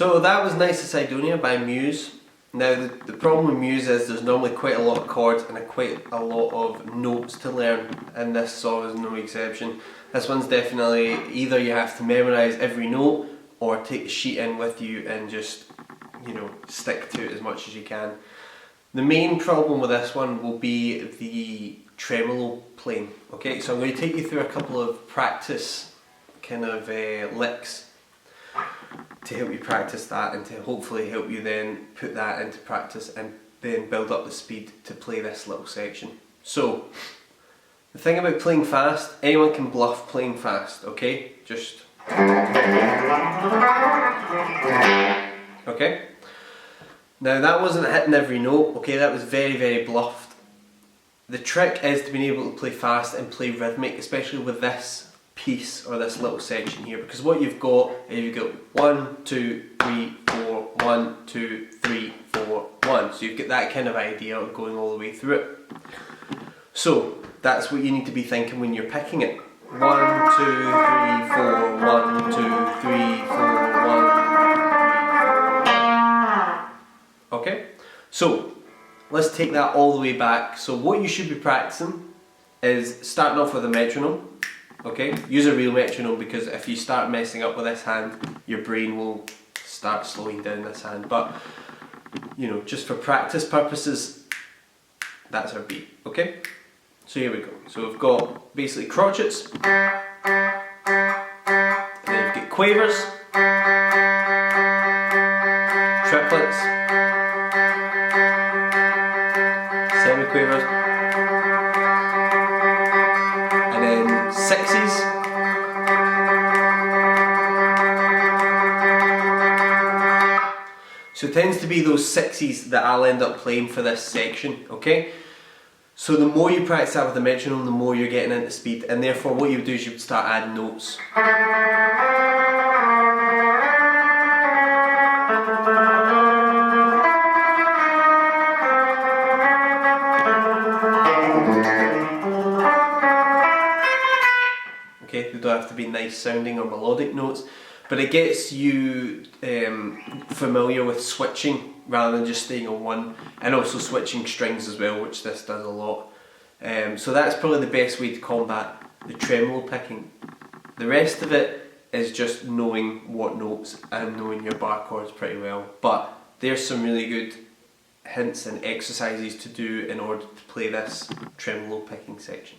So that was Knights of Cydonia by Muse. Now the problem with Muse is there's normally quite a lot of chords and quite a lot of notes to learn, and this song is no exception. This one's definitely either you have to memorise every note or take the sheet in with you and just, you know, stick to it as much as you can. The main problem with this one will be the tremolo playing. Okay, so I'm going to take you through a couple of practice kind of licks to help you practice that and to hopefully help you then put that into practice and then build up the speed to play this little section. So, the thing about playing fast, anyone can bluff playing fast, okay? Just... Okay? Now that wasn't hitting every note, okay? That was very, very bluffed. The trick is to be able to play fast and play rhythmic, especially with this piece or this little section here, because what you've got is you've got 1, 2, 3, 4, 1, 2, 3, 4, 1. So you've got that kind of idea of going all the way through it. So that's what you need to be thinking when you're picking it. 1, 2, 3, 4, 1, 2, 3, 4, 1, 3, 4. Okay? So let's take that all the way back. So what you should be practicing is starting off with a metronome. Okay, use a real metronome, because if you start messing up with this hand, your brain will start slowing down this hand. But, you know, just for practice purposes, that's our beat, okay? So here we go. So we've got basically crotchets, and then you've got quavers, triplets, semi-quavers, sixes, so it tends to be those sixes that I'll end up playing for this section, okay? So the more you practice that with the metronome, the more you're getting into speed, and therefore what you would do is you would start adding notes. Okay, they don't have to be nice sounding or melodic notes, but it gets you familiar with switching rather than just staying on one, and also switching strings as well, which this does a lot. So that's probably the best way to combat the tremolo picking. The rest of it is just knowing what notes and knowing your bar chords pretty well, but there's some really good hints and exercises to do in order to play this tremolo picking section.